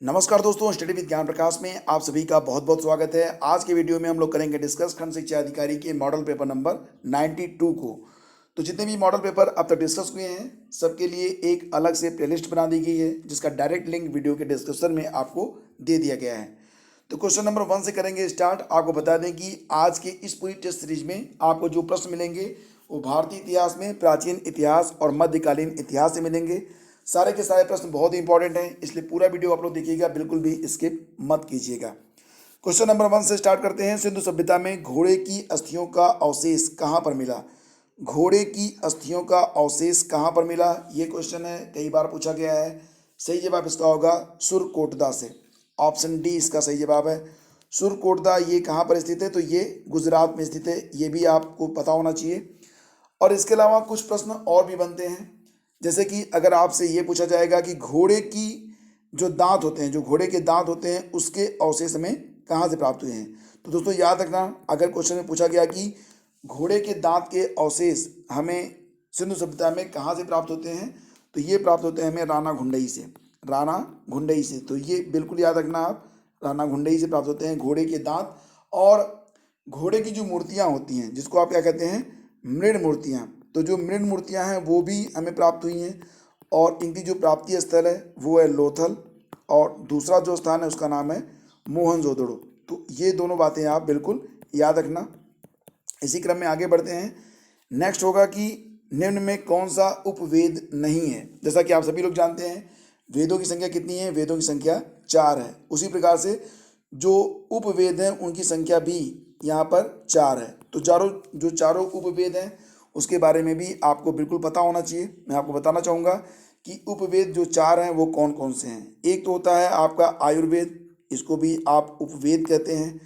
नमस्कार दोस्तों, study with ज्ञान प्रकाश में आप सभी का बहुत बहुत स्वागत है। आज के वीडियो में हम लोग करेंगे डिस्कस खंड शिक्षा अधिकारी के मॉडल पेपर नंबर 92 को। तो जितने भी मॉडल पेपर अब तक डिस्कस हुए हैं सबके लिए एक अलग से प्लेलिस्ट बना दी गई है, जिसका डायरेक्ट लिंक वीडियो के डिस्क्रिप्शन में आपको दे दिया गया है। तो क्वेश्चन नंबर 1 से करेंगे स्टार्ट। आपको बता दें कि आज के इस पूरी टेस्ट सीरीज में आपको जो प्रश्न मिलेंगे वो भारतीय इतिहास में प्राचीन इतिहास और मध्यकालीन इतिहास से मिलेंगे। सारे के सारे प्रश्न बहुत ही इंपॉर्टेंट हैं, इसलिए पूरा वीडियो आप लोग देखिएगा, बिल्कुल भी स्किप मत कीजिएगा। क्वेश्चन नंबर 1 से स्टार्ट करते हैं। सिंधु सभ्यता में घोड़े की अस्थियों का अवशेष कहाँ पर मिला? घोड़े की अस्थियों का अवशेष कहाँ पर मिला, ये क्वेश्चन है, कई बार पूछा गया है। सही जवाब इसका होगा सुरकोटदा से। ऑप्शन डी इसका सही जवाब है। सुरकोटदा ये कहाँ पर स्थित है? तो ये गुजरात में स्थित है, ये भी आपको पता होना चाहिए। और इसके अलावा कुछ प्रश्न और भी बनते हैं, जैसे कि अगर आपसे ये पूछा जाएगा कि घोड़े की जो दांत होते हैं, जो घोड़े के दांत होते हैं, उसके अवशेष हमें कहाँ से प्राप्त हुए हैं? तो दोस्तों याद रखना, अगर क्वेश्चन में पूछा गया कि घोड़े के दांत के अवशेष हमें सिंधु सभ्यता में कहाँ से प्राप्त होते हैं, तो ये प्राप्त होते हैं हमें राणा घुंडई से। राणा घुंडई से, तो ये बिल्कुल याद रखना आप, राणा घुंडई से प्राप्त होते हैं घोड़े के दांत। और घोड़े की जो मूर्तियाँ होती हैं, जिसको आप क्या कहते हैं, मृण मूर्तियाँ, तो जो मृण मूर्तियाँ हैं वो भी हमें प्राप्त हुई हैं, और इनकी जो प्राप्ति स्थल है वो है लोथल, और दूसरा जो स्थान है उसका नाम है मोहनजोदड़ो। तो ये दोनों बातें आप बिल्कुल याद रखना। इसी क्रम में आगे बढ़ते हैं। नेक्स्ट होगा कि निम्न में कौन सा उपवेद नहीं है? जैसा कि आप सभी लोग जानते हैं, वेदों की संख्या कितनी है? वेदों की संख्या 4 है। उसी प्रकार से जो उपवेद हैं उनकी संख्या भी यहाँ पर 4 है। तो चारों उपवेद हैं उसके बारे में भी आपको बिल्कुल पता होना चाहिए। मैं आपको बताना चाहूँगा कि उपवेद जो 4 हैं वो कौन कौन से हैं। एक तो होता है आपका आयुर्वेद, इसको भी आप उपवेद कहते हैं।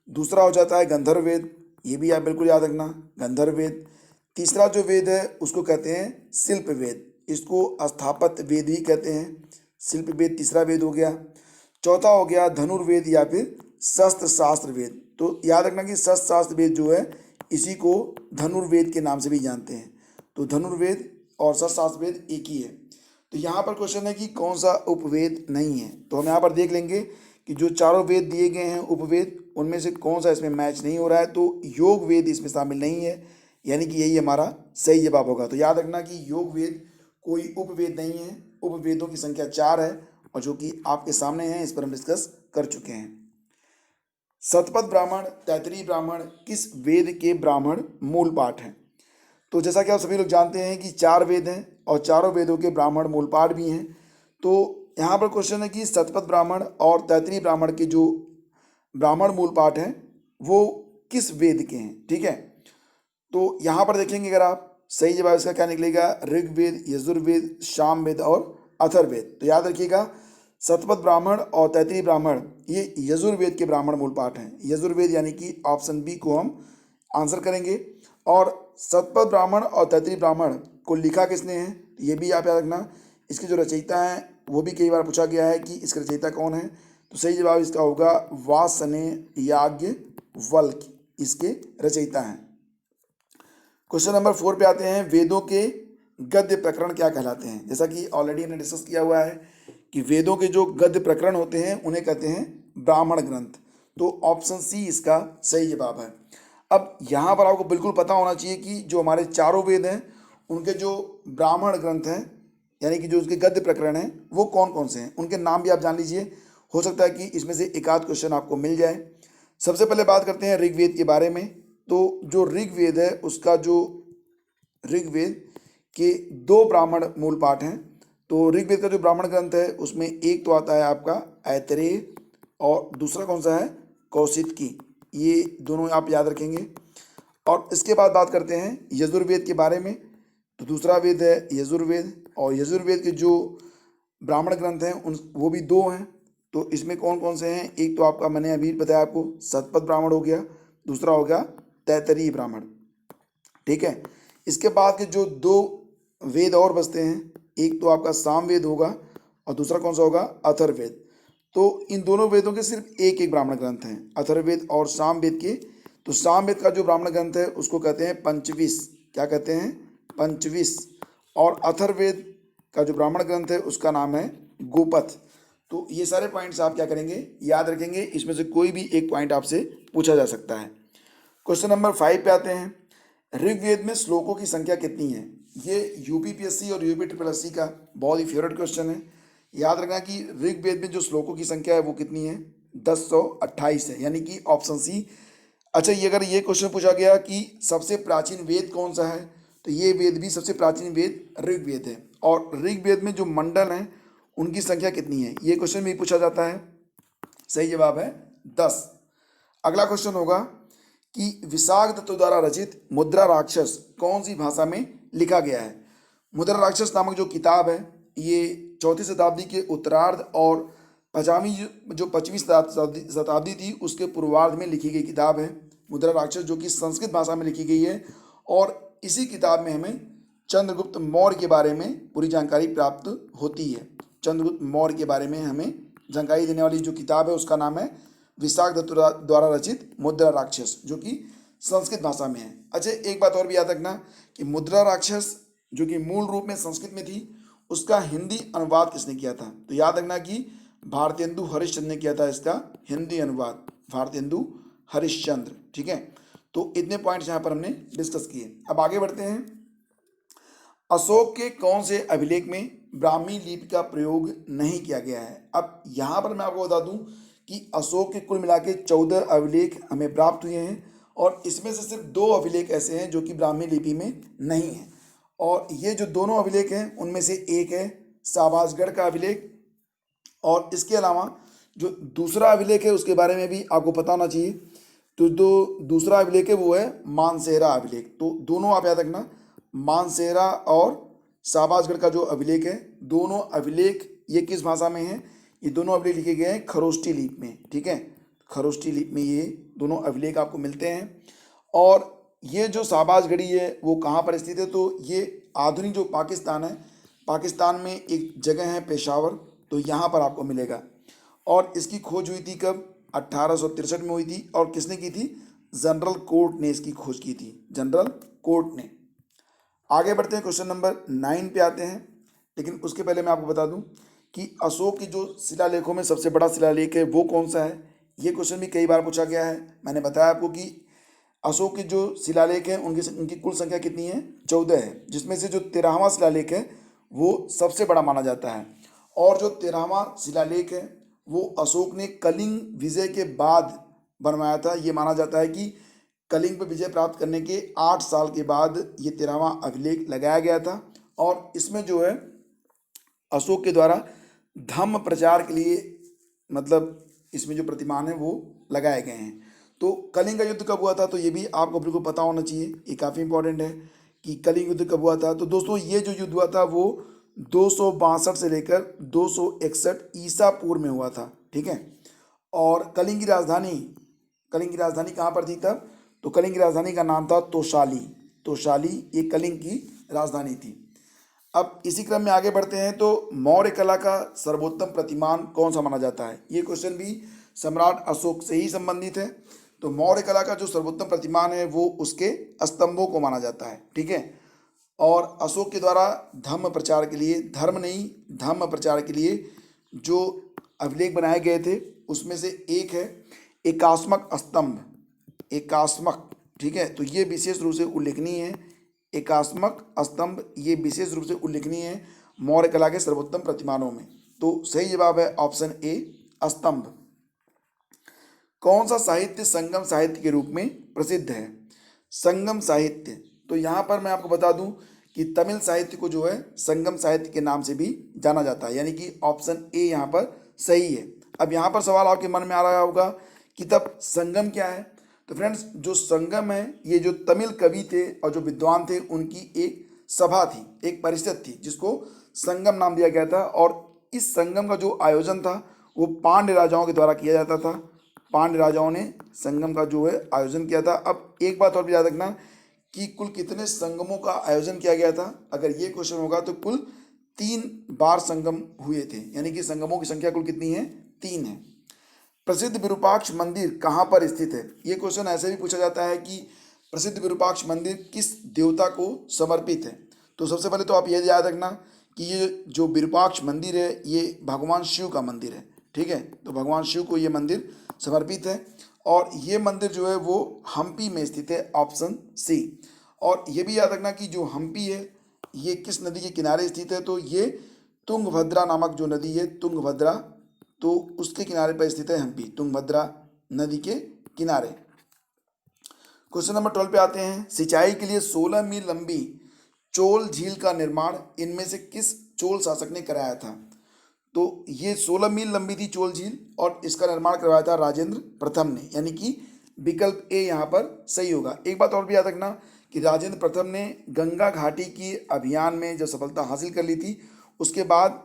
दूसरा हो जाता है गंधर्व वेद, ये भी आप बिल्कुल याद रखना, गंधर्व वेद। तीसरा जो वेद है उसको कहते हैं शिल्प वेद, इसको स्थापत्य वेद भी कहते हैं। शिल्प वेद तीसरा वेद हो गया। चौथा हो गया धनुर्वेद या फिर शस्त्र शास्त्र वेद। तो याद रखना कि शस्त्र शास्त्र वेद जो है इसी को धनुर्वेद के नाम से भी जानते हैं। तो धनुर्वेद और शस्त्र शास्त्र वेद एक ही है। तो यहाँ पर क्वेश्चन है कि कौन सा उपवेद नहीं है, तो हम यहाँ पर देख लेंगे कि जो चारों वेद दिए गए हैं उपवेद, उनमें से कौन सा इसमें मैच नहीं हो रहा है। तो योग वेद इसमें शामिल नहीं है, यानी कि यही हमारा सही जवाब होगा। तो याद रखना कि योग वेद कोई उपवेद नहीं है। उपवेदों की संख्या 4 है, और जो कि आपके सामने है, इस पर हम डिस्कस कर चुके हैं। शतपथ ब्राह्मण, तैतरीय ब्राह्मण किस वेद के ब्राह्मण मूल पाठ हैं? तो जैसा कि आप सभी लोग जानते हैं कि 4 वेद हैं और चारों वेदों के ब्राह्मण मूल पाठ भी हैं। तो यहाँ पर क्वेश्चन है कि शतपथ ब्राह्मण और तैतरीय ब्राह्मण के जो ब्राह्मण मूल पाठ हैं वो किस वेद के हैं, ठीक है। तो यहाँ पर देखेंगे अगर आप, सही जवाब इसका क्या निकलेगा, ऋग्वेद, यजुर्वेद, सामवेद और अथर्ववेद। तो याद रखिएगा, शतपथ ब्राह्मण और तैतरीय ब्राह्मण ये यजुर्वेद के ब्राह्मण मूल पाठ हैं। यजुर्वेद यानी कि ऑप्शन बी को हम आंसर करेंगे। और शतपथ ब्राह्मण और तैतरीय ब्राह्मण को लिखा किसने है, ये भी आप याद रखना। इसके जो रचयिता हैं वो भी कई बार पूछा गया है कि इसके रचयिता कौन है। तो सही जवाब इसका होगा वासनेयाज्ञवल्क्य, इसके रचयिता हैं। क्वेश्चन नंबर 4 पे आते हैं। वेदों के गद्य प्रकरण क्या कहलाते हैं? जैसा कि ऑलरेडी हमने डिस्कस किया हुआ है कि वेदों के जो गद्य प्रकरण होते हैं उन्हें कहते हैं ब्राह्मण ग्रंथ। तो ऑप्शन सी इसका सही जवाब है। अब यहाँ पर आपको बिल्कुल पता होना चाहिए कि जो हमारे चारों वेद हैं उनके जो ब्राह्मण ग्रंथ हैं, यानी कि जो उसके गद्य प्रकरण हैं, वो कौन कौन से हैं, उनके नाम भी आप जान लीजिए। हो सकता है कि इसमें से एक आध क्वेश्चन आपको मिल जाए। सबसे पहले बात करते हैं ऋग्वेद के बारे में। तो जो ऋग्वेद है उसका जो ऋग्वेद के 2 ब्राह्मण मूल पाठ हैं। तो ऋग्वेद का जो ब्राह्मण ग्रंथ है उसमें एक तो आता है आपका ऐतरेय, और दूसरा कौन सा है, कौशितकी। ये दोनों आप याद रखेंगे। और इसके बाद बात करते हैं यजुर्वेद के बारे में। तो दूसरा वेद है यजुर्वेद, और यजुर्वेद के जो ब्राह्मण ग्रंथ हैं उन वो भी 2 हैं। तो इसमें कौन कौन से हैं, एक तो आपका मैंने अभी बताया आपको शतपथ ब्राह्मण हो गया, दूसरा हो गया तैतरीय ब्राह्मण, ठीक है। इसके बाद के जो 2 वेद और बचते हैं, एक तो आपका सामवेद होगा और दूसरा कौन सा होगा, अथर्ववेद। तो इन दोनों वेदों के सिर्फ एक एक ब्राह्मण ग्रंथ हैं, अथर्ववेद और सामवेद के। तो सामवेद का जो ब्राह्मण ग्रंथ है उसको कहते हैं पंचविश, क्या कहते हैं, पंचविश। और अथर्ववेद का जो ब्राह्मण ग्रंथ है उसका नाम है गोपथ। तो ये सारे पॉइंट्स आप क्या करेंगे, याद रखेंगे। इसमें से कोई भी एक पॉइंट आपसे पूछा जा सकता है। क्वेश्चन नंबर 5 पे आते हैं। ऋग्वेद में श्लोकों की संख्या कितनी है? ये यूपीपीएससी और यूपी ट्रिपल एससी का बहुत ही फेवरेट क्वेश्चन है। याद रखना कि ऋग्वेद में जो श्लोकों की संख्या है वो कितनी है? 1028 है, यानी कि ऑप्शन सी। अच्छा, ये अगर ये क्वेश्चन पूछा गया कि सबसे प्राचीन वेद कौन सा है, तो ये वेद भी सबसे प्राचीन वेद ऋग्वेद है। और ऋग्वेद में जो मंडल हैं उनकी संख्या कितनी है, ये क्वेश्चन भी पूछा जाता है। सही जवाब है 10। अगला क्वेश्चन होगा कि विशाखदत्त द्वारा रचित मुद्रा राक्षस कौन सी भाषा में लिखा गया है? मुद्रा राक्षस नामक जो किताब है ये 4वीं शताब्दी के उत्तरार्ध और पश्चिमी शताब्दी थी उसके पूर्वार्ध में लिखी गई किताब है मुद्रा राक्षस, जो कि संस्कृत भाषा में लिखी गई है। और इसी किताब में हमें चंद्रगुप्त मौर्य के बारे में पूरी जानकारी प्राप्त होती है। चंद्रगुप्त मौर्य के बारे में हमें जानकारी देने वाली जो किताब है उसका नाम है विशाखदत्त द्वारा रचित मुद्रा राक्षस, जो कि संस्कृत भाषा में है। अच्छा, एक बात और भी याद रखना कि मुद्रा राक्षस जो कि मूल रूप में संस्कृत में थी उसका हिंदी अनुवाद किसने किया था? तो याद रखना कि भारतेंदु हरिश्चंद्र ने किया था इसका हिंदी अनुवाद, भारतेंदु हरिश्चंद्र। ठीक है, तो इतने पॉइंट्स यहाँ पर हमने डिस्कस किए। अब आगे बढ़ते हैं। अशोक के कौन से अभिलेख में ब्राह्मी लिपि का प्रयोग नहीं किया गया है? अब यहाँ पर मैं आपको बता दूं कि अशोक के कुल मिला के 14 अभिलेख हमें प्राप्त हुए हैं और इसमें से सिर्फ 2 अभिलेख ऐसे हैं जो कि ब्राह्मी लिपि में नहीं है। और ये जो दोनों अभिलेख हैं उनमें से एक है शाहबाजगढ़ का अभिलेख, और इसके अलावा जो दूसरा अभिलेख है उसके बारे में भी आपको पता होना चाहिए। तो जो दूसरा अभिलेख है वो है मानसेरा अभिलेख। तो दोनों आप याद रखना, मानसेरा और शाहबाजगढ़ का जो अभिलेख है, दोनों अभिलेख ये किस भाषा में है? ये दोनों अभिलेख लिखे गए हैं खरोष्टी लिपि में। ठीक है, खरोष्टी लिपि में ये दोनों अभिलेख आपको मिलते हैं। और ये जो शाहबाजगढ़ी है वो कहाँ पर स्थित है? तो ये आधुनिक जो पाकिस्तान है, पाकिस्तान में एक जगह है पेशावर, तो यहाँ पर आपको मिलेगा। और इसकी खोज हुई थी कब? 1863 में हुई थी। और किसने की थी? जनरल कोर्ट ने इसकी खोज की थी, जनरल कोर्ट ने। आगे बढ़ते हैं, क्वेश्चन नंबर 9 पे आते हैं। लेकिन उसके पहले मैं आपको बता दूं कि अशोक की जो शिलालेखों में सबसे बड़ा शिलालेख है वो कौन सा है? ये क्वेश्चन भी कई बार पूछा गया है। मैंने बताया आपको कि अशोक के जो शिलालेख हैं उनकी कुल संख्या कितनी है? 14 है, जिसमें से जो 13वां शिलालेख है वो सबसे बड़ा माना जाता है। और जो 13वां शिलालेख है वो अशोक ने कलिंग विजय के बाद बनवाया था। ये माना जाता है कि कलिंग पर विजय प्राप्त करने के 8 साल के बाद ये 13वां अभिलेख लगाया गया था। और इसमें जो है अशोक के द्वारा धम्म प्रचार के लिए, मतलब इसमें जो प्रतिमान है वो लगाए गए हैं। तो कलिंग का युद्ध कब हुआ था? तो ये भी आपको बिल्कुल पता होना चाहिए, ये काफ़ी इंपॉर्टेंट है कि कलिंग युद्ध कब हुआ था। तो दोस्तों ये जो युद्ध हुआ था वो 262 से लेकर 261 ईसा पूर्व में हुआ था। ठीक है, और कलिंग की राजधानी कहाँ पर थी तब? तो कलिंग की राजधानी का नाम था तोशाली। तोशाली ये कलिंग की राजधानी थी। अब इसी क्रम में आगे बढ़ते हैं। तो मौर्य कला का सर्वोत्तम प्रतिमान कौन सा माना जाता है? ये क्वेश्चन भी सम्राट अशोक से ही संबंधित है। तो मौर्य कला का जो सर्वोत्तम प्रतिमान है वो उसके स्तंभों को माना जाता है। ठीक है, और अशोक के द्वारा धम्म प्रचार के लिए, धर्म नहीं धम्म प्रचार के लिए जो अभिलेख बनाए गए थे उसमें से एक है एकास्मक स्तंभ, एकास्मक। ठीक है, तो ये विशेष रूप से उल्लेखनीय है। एकास्मक स्तंभ ये विशेष रूप से उल्लेखनीय है मौर्य कला के सर्वोत्तम प्रतिमानों में। तो सही जवाब है ऑप्शन ए, स्तंभ। कौन सा साहित्य संगम साहित्य के रूप में प्रसिद्ध है? संगम साहित्य, तो यहाँ पर मैं आपको बता दूं कि तमिल साहित्य को जो है संगम साहित्य के नाम से भी जाना जाता है, यानी कि ऑप्शन ए यहाँ पर सही है। अब यहाँ पर सवाल आपके मन में आ रहा होगा कि तब संगम क्या है? तो फ्रेंड्स, जो संगम है ये जो तमिल कवि थे और जो विद्वान थे उनकी एक सभा थी, एक परिषद थी जिसको संगम नाम दिया गया था। और इस संगम का जो आयोजन था वो पांड्य राजाओं के द्वारा किया जाता था। पांड्य राजाओं ने संगम का जो है आयोजन किया था। अब एक बात और भी याद रखना कि कुल कितने संगमों का आयोजन किया गया था? अगर ये क्वेश्चन होगा तो कुल 3 बार संगम हुए थे, यानी कि संगमों की संख्या कुल कितनी है? 3 है। प्रसिद्ध विरूपाक्ष मंदिर कहाँ पर स्थित है? ये क्वेश्चन ऐसे भी पूछा जाता है कि प्रसिद्ध विरूपाक्ष मंदिर किस देवता को समर्पित है? तो सबसे पहले तो आप ये याद रखना कि ये जो विरूपाक्ष मंदिर है ये भगवान शिव का मंदिर है। ठीक है, तो भगवान शिव को ये मंदिर समर्पित है और ये मंदिर जो है वो हम्पी में स्थित है, ऑप्शन सी। और ये भी याद रखना कि जो हम्पी है ये किस नदी के किनारे स्थित है, तो ये तुंगभद्रा नामक जो नदी है तुंगभद्रा, तो उसके किनारे पर स्थित है हम्पी, तुंगभद्रा नदी के किनारे। क्वेश्चन नंबर 12 पे आते हैं। सिंचाई के लिए 16 मील लंबी चोल झील का निर्माण इनमें से किस चोल शासक ने कराया था? तो ये 16 मील लंबी थी चोल झील और इसका निर्माण करवाया था राजेंद्र प्रथम ने, यानी कि विकल्प ए यहाँ पर सही होगा। एक बात और भी याद रखना कि राजेंद्र प्रथम ने गंगा घाटी की अभियान में जब सफलता हासिल कर ली थी उसके बाद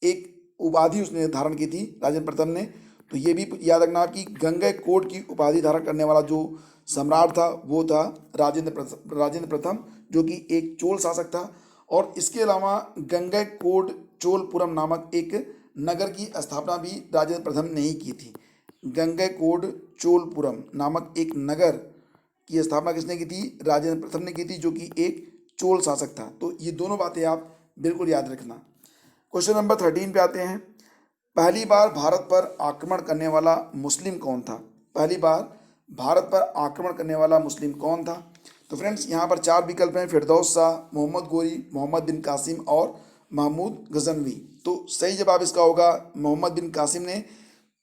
एक उपाधि उसने धारण की थी राजेंद्र प्रथम ने। तो ये भी याद रखना कि गंगा कोट की उपाधि धारण करने वाला जो सम्राट था वो था राजेंद्र प्रथम, जो कि एक चोल शासक था। और इसके अलावा गंगैकोंड चोलपुरम नामक एक नगर की स्थापना भी राजेंद्र प्रथम ने ही की थी। गंगैकोंड चोलपुरम नामक एक नगर की स्थापना किसने की थी? राजेंद्र प्रथम ने की थी, जो कि एक चोल शासक था। तो ये दोनों बातें आप बिल्कुल याद रखना। क्वेश्चन नंबर 13 पे आते हैं। पहली बार भारत पर आक्रमण करने वाला मुस्लिम कौन था? पहली बार भारत पर आक्रमण करने वाला मुस्लिम कौन था? तो फ्रेंड्स यहाँ पर 4 विकल्प हैं, फिरदौस शाह, मोहम्मद गोरी, मोहम्मद बिन कासिम और महमूद गजनवी। तो सही जवाब इसका होगा मोहम्मद बिन कासिम ने।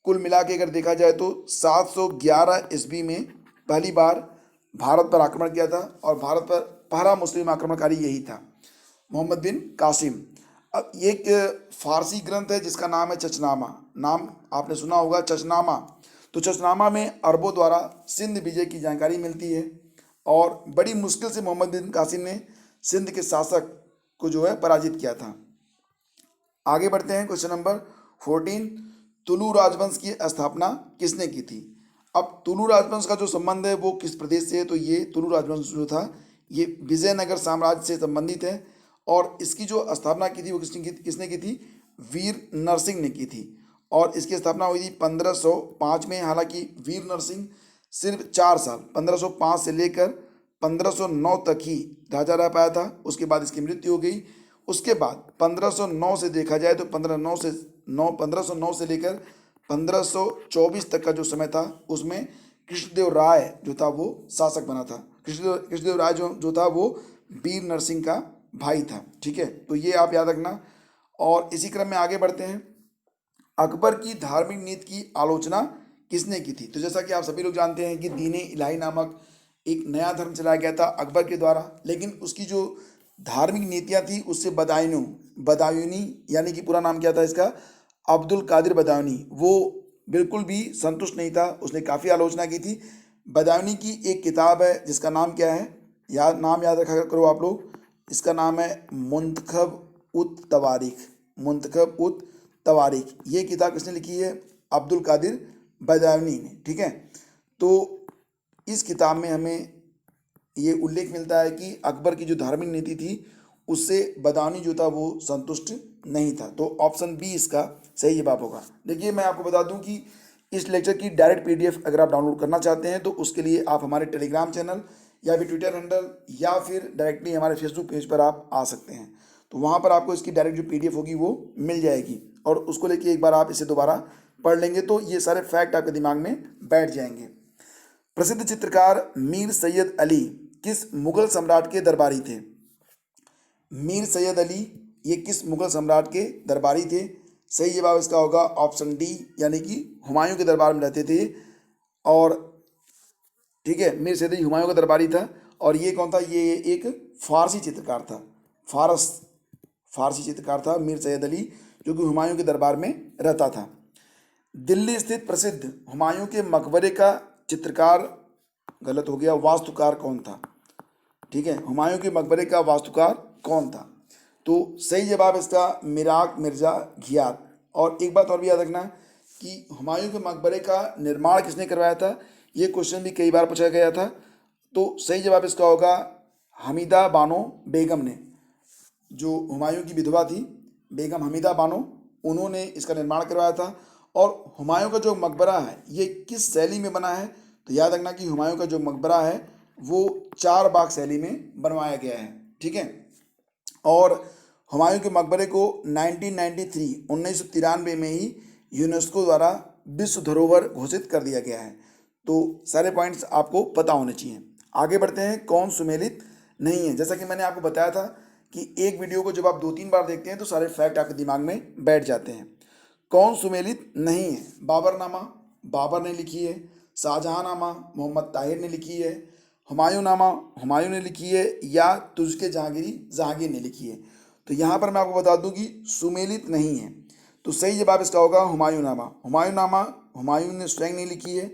कुल मिला के अगर देखा जाए तो 711 ईस्वी में पहली बार भारत पर आक्रमण किया था और भारत पर पहला मुस्लिम आक्रमणकारी यही था, मोहम्मद बिन कासिम। अब ये एक फारसी ग्रंथ है जिसका नाम है चचनामा। नाम आपने सुना होगा, चचनामा। तो चचनामा में अरबों द्वारा सिंध विजय की जानकारी मिलती है और बड़ी मुश्किल से मोहम्मद बिन कासिम ने सिंध के शासक को जो है पराजित किया था। आगे बढ़ते हैं। Question number 14। तुलु राजवंश की स्थापना किसने की थी? अब तुलु राजवंश का जो संबंध है वो किस प्रदेश से है? तो ये तुलु राजवंश जो था ये विजयनगर साम्राज्य से संबंधित है और इसकी जो स्थापना की थी वो किसने की थी? वीर नरसिंह ने की थी और इसकी स्थापना हुई थी 1505 में। हालांकि वीर नरसिंह सिर्फ 4 साल 1505 से लेकर 1509 तक ही राजा रह पाया था, उसके बाद इसकी मृत्यु हो गई। उसके बाद 1509 से देखा जाए तो 1509 से लेकर 1524 तक का जो समय था उसमें कृष्णदेव राय जो था वो शासक बना था। कृष्णदेव राय जो था वो वीर नरसिंह का भाई था। ठीक है, तो ये आप याद रखना। और इसी क्रम में आगे बढ़ते हैं। अकबर की धार्मिक नीति की आलोचना किसने की थी? तो जैसा कि आप सभी लोग जानते हैं कि दीन इलाही नामक एक नया धर्म चलाया गया था अकबर के द्वारा, लेकिन उसकी जो धार्मिक नीतियां थी उससे बदायूनी यानी कि पूरा नाम क्या था इसका? अब्दुल कादिर बदायूनी, वो बिल्कुल भी संतुष्ट नहीं था, उसने काफ़ी आलोचना की थी। बदायूनी की एक किताब है जिसका नाम क्या है? नाम याद रखा करो आप लोग। इसका नाम है मुंतखब उत तवारीख। मुंतखब उत तवारीख ये किताब किसने लिखी है? अब्दुल कादिर बदायूनी ने। ठीक है, तो इस किताब में हमें ये उल्लेख मिलता है कि अकबर की जो धार्मिक नीति थी उससे बदायूनी जो था वो संतुष्ट नहीं था। तो ऑप्शन बी इसका सही जवाब होगा। देखिए, मैं आपको बता दूं कि इस लेक्चर की डायरेक्ट पीडीएफ अगर आप डाउनलोड करना चाहते हैं तो उसके लिए आप हमारे टेलीग्राम चैनल या फिर ट्विटर हैंडल या फिर डायरेक्टली हमारे फेसबुक पेज पर आप आ सकते हैं। तो वहाँ पर आपको इसकी डायरेक्ट जो पीडीएफ होगी वो मिल जाएगी और उसको लेके एक बार आप इसे दोबारा पढ़ लेंगे तो ये सारे फैक्ट आपके दिमाग में बैठ जाएंगे। प्रसिद्ध चित्रकार मीर सैयद अली किस मुगल सम्राट के दरबारी थे? मीर सैयद अली ये किस मुगल सम्राट के दरबारी थे? सही जवाब इसका होगा ऑप्शन डी, यानी कि हुमायूं के दरबार में रहते थे। और ठीक है, मीर सैयद अली हुमायूं का दरबारी था। और ये कौन था? ये एक फारसी चित्रकार था, फारसी चित्रकार था मीर सैयद अली, जो कि हुमायूं के दरबार में रहता था। दिल्ली स्थित प्रसिद्ध हुमायूं के मकबरे का चित्रकार, गलत हो गया, वास्तुकार कौन था? ठीक है, हुमायूं के मकबरे का वास्तुकार कौन था? तो सही जवाब इसका मिराक मिर्जा घियात। और एक बात और भी याद रखना कि हुमायूं के मकबरे का निर्माण किसने करवाया था? ये क्वेश्चन भी कई बार पूछा गया था। तो सही जवाब इसका होगा हमीदा बानो बेगम ने, जो हुमायूं की विधवा थी बेगम हमीदा बानो, उन्होंने इसका निर्माण करवाया था। और हुमायूं का जो मकबरा है ये किस शैली में बना है? तो याद रखना कि हुमायूं का जो मकबरा है वो 4 बाग शैली में बनवाया गया है। ठीक है, और हुमायूं के मकबरे को 1993 में ही यूनेस्को द्वारा विश्व धरोहर घोषित कर दिया गया है। तो सारे पॉइंट्स आपको पता होने चाहिए। आगे बढ़ते हैं, कौन सुमेलित नहीं है। जैसा कि मैंने आपको बताया था कि एक वीडियो को जब आप 2-3 बार देखते हैं तो सारे फैक्ट आपके दिमाग में बैठ जाते हैं। कौन सुमेलित नहीं है? बाबरनामा बाबर ने लिखी है, शाहजहांनामा मोहम्मद ताहिर ने लिखी है, हुमायूंनामा हुमायूं ने लिखी है, या तुझके जहांगीरी जहांगीर ने लिखी है। तो यहाँ पर मैं आपको बता दूं कि सुमेलित नहीं है, तो सही जवाब इसका होगा हुमायूंनामा। हुमायूंनामा हुमायूं ने स्वयं नहीं लिखी है।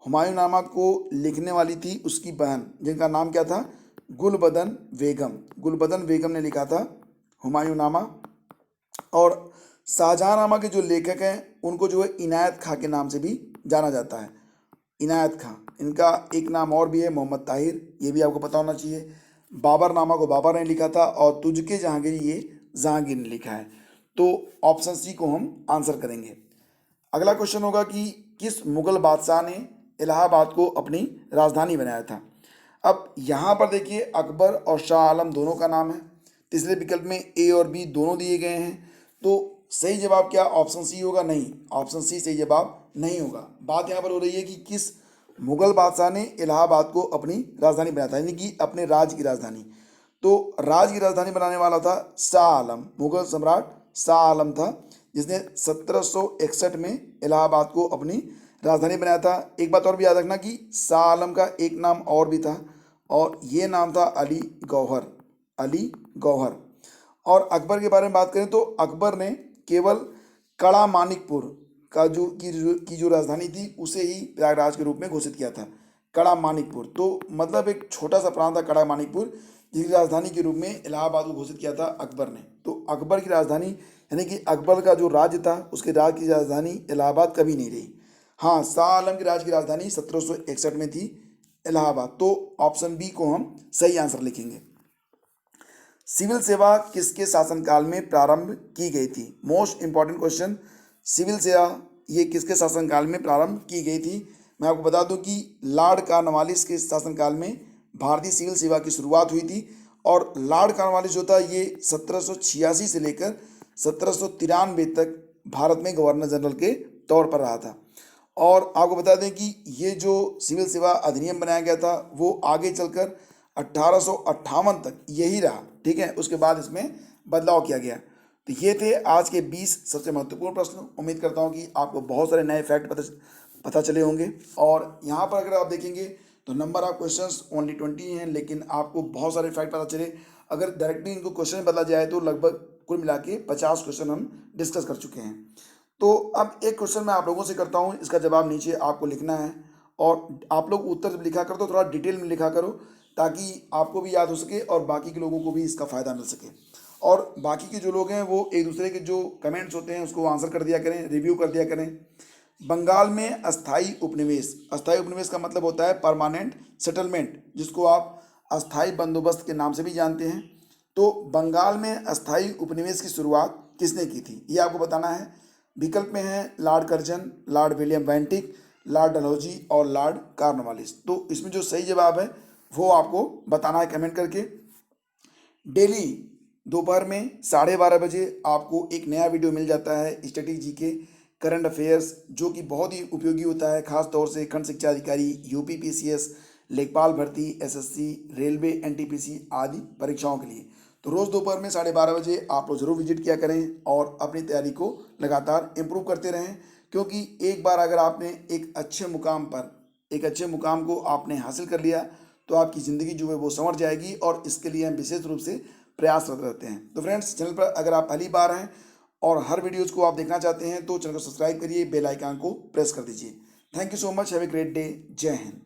हुमायूंनामा को लिखने वाली थी उसकी बहन, जिनका नाम क्या था? गुलबदन बेगम। गुलबदन बेगम ने लिखा था हुमायूंनामा। और शाहजहांनामा के जो लेखक हैं उनको जो है इनायत खां के नाम से भी जाना जाता है। इनायत खां, इनका एक नाम और भी है मोहम्मद ताहिर, ये भी आपको पता होना चाहिए। बाबरनामा को बाबर ने लिखा था और तुझके जहांगीर ये जहांगीर ने लिखा है। तो ऑप्शन सी को हम आंसर करेंगे। अगला क्वेश्चन होगा कि किस मुगल बादशाह ने इलाहाबाद को अपनी राजधानी बनाया था? अब यहाँ पर देखिए अकबर और शाह आलम दोनों का नाम है। तीसरे विकल्प में ए और बी दोनों दिए गए हैं। तो सही जवाब क्या ऑप्शन सी होगा? नहीं, ऑप्शन सी सही जवाब नहीं होगा। बात यहाँ पर हो रही है कि किस मुगल बादशाह ने इलाहाबाद को अपनी राजधानी बनाया था, यानी कि अपने राज्य की राजधानी। तो राज्य की राजधानी बनाने वाला था शाह आलम, मुगल सम्राट शाह आलम था, जिसने 1761 में इलाहाबाद को अपनी राजधानी बनाया था। एक बात और भी याद रखना कि शाह आलम का एक नाम और भी था, और ये नाम था अली गौहर। अली गौहर। और अकबर के बारे में बात करें तो अकबर ने केवल कड़ा मानिकपुर का की जो राजधानी थी उसे ही प्रयागराज के रूप में घोषित किया था। कड़ा मानिकपुर, तो मतलब एक छोटा सा प्रांत था कड़ा मानिकपुर, जिसकी राजधानी के रूप में इलाहाबाद को घोषित किया था अकबर ने। तो अकबर की राजधानी यानी कि अकबर का जो राज्य था उसके राज्य की राजधानी इलाहाबाद कभी नहीं रही। हाँ, शाह आलम की राज्य की राजधानी 1761 में थी इलाहाबाद। तो ऑप्शन बी को हम सही आंसर लिखेंगे। सिविल सेवा किसके शासनकाल में प्रारंभ की गई थी? मोस्ट इंपॉर्टेंट क्वेश्चन, सिविल सेवा ये किसके शासनकाल में प्रारंभ की गई थी? मैं आपको बता दूं कि लॉर्ड कॉर्नवालिस के शासनकाल में भारतीय सिविल सेवा की शुरुआत हुई थी। और लॉर्ड कॉर्नवालिस जो था ये 1786 से लेकर 1793 तक भारत में गवर्नर जनरल के तौर पर रहा था। और आपको बता दें कि ये जो सिविल सेवा अधिनियम बनाया गया था वो आगे चलकर 1858 तक यही रहा। ठीक है, उसके बाद इसमें बदलाव किया गया। तो ये थे आज के 20 सबसे महत्वपूर्ण प्रश्न। उम्मीद करता हूँ कि आपको बहुत सारे नए फैक्ट पता चले होंगे। और यहाँ पर अगर आप देखेंगे तो नंबर ऑफ क्वेश्चंस ओनली 20 हैं, लेकिन आपको बहुत सारे फैक्ट पता चले। अगर डायरेक्टली इनको क्वेश्चन बदला जाए तो लगभग कुल मिला के 50 क्वेश्चन हम डिस्कस कर चुके हैं। तो अब एक क्वेश्चन मैं आप लोगों से करता हूँ, इसका जवाब नीचे आपको लिखना है। और आप लोग उत्तर जब लिखा करो तो थोड़ा डिटेल में लिखा करो, ताकि आपको भी याद हो सके और बाकी के लोगों को भी इसका फ़ायदा मिल सके। और बाकी के जो लोग हैं वो एक दूसरे के जो कमेंट्स होते हैं उसको आंसर कर दिया करें, रिव्यू कर दिया करें। बंगाल में अस्थाई उपनिवेश, अस्थाई उपनिवेश का मतलब होता है परमानेंट सेटलमेंट, जिसको आप अस्थाई बंदोबस्त के नाम से भी जानते हैं। तो बंगाल में अस्थाई उपनिवेश की शुरुआत किसने की थी, ये आपको बताना है। विकल्प में है Lord Curzon, Lord William Bentinck, Lord Dalhousie और लॉर्ड कॉर्नवालिस। तो इसमें जो सही जवाब है वो आपको बताना है कमेंट करके। डेली दोपहर में 12:30 बजे आपको एक नया वीडियो मिल जाता है स्ट्रेटेजी के करंट अफेयर्स, जो कि बहुत ही उपयोगी होता है, खास तौर से खंड शिक्षा अधिकारी, यूपी पीसीएस, लेखपाल भर्ती, एसएससी, रेलवे, एनटीपीसी आदि परीक्षाओं के लिए। तो रोज़ दोपहर में 12:30 बजे आप लोग जरूर विजिट किया करें और अपनी तैयारी को लगातार इम्प्रूव करते रहें। क्योंकि एक बार अगर आपने एक अच्छे मुकाम को आपने हासिल कर लिया तो आपकी ज़िंदगी जो है वो संवर जाएगी, और इसके लिए हम विशेष रूप से प्रयासरत रहते हैं। तो फ्रेंड्स, चैनल पर अगर आप पहली बार हैं और हर वीडियोज़ को आप देखना चाहते हैं तो चैनल को सब्सक्राइब करिए, बेल आइकन को प्रेस कर दीजिए। Thank you so much, have a great day. जय हिंद।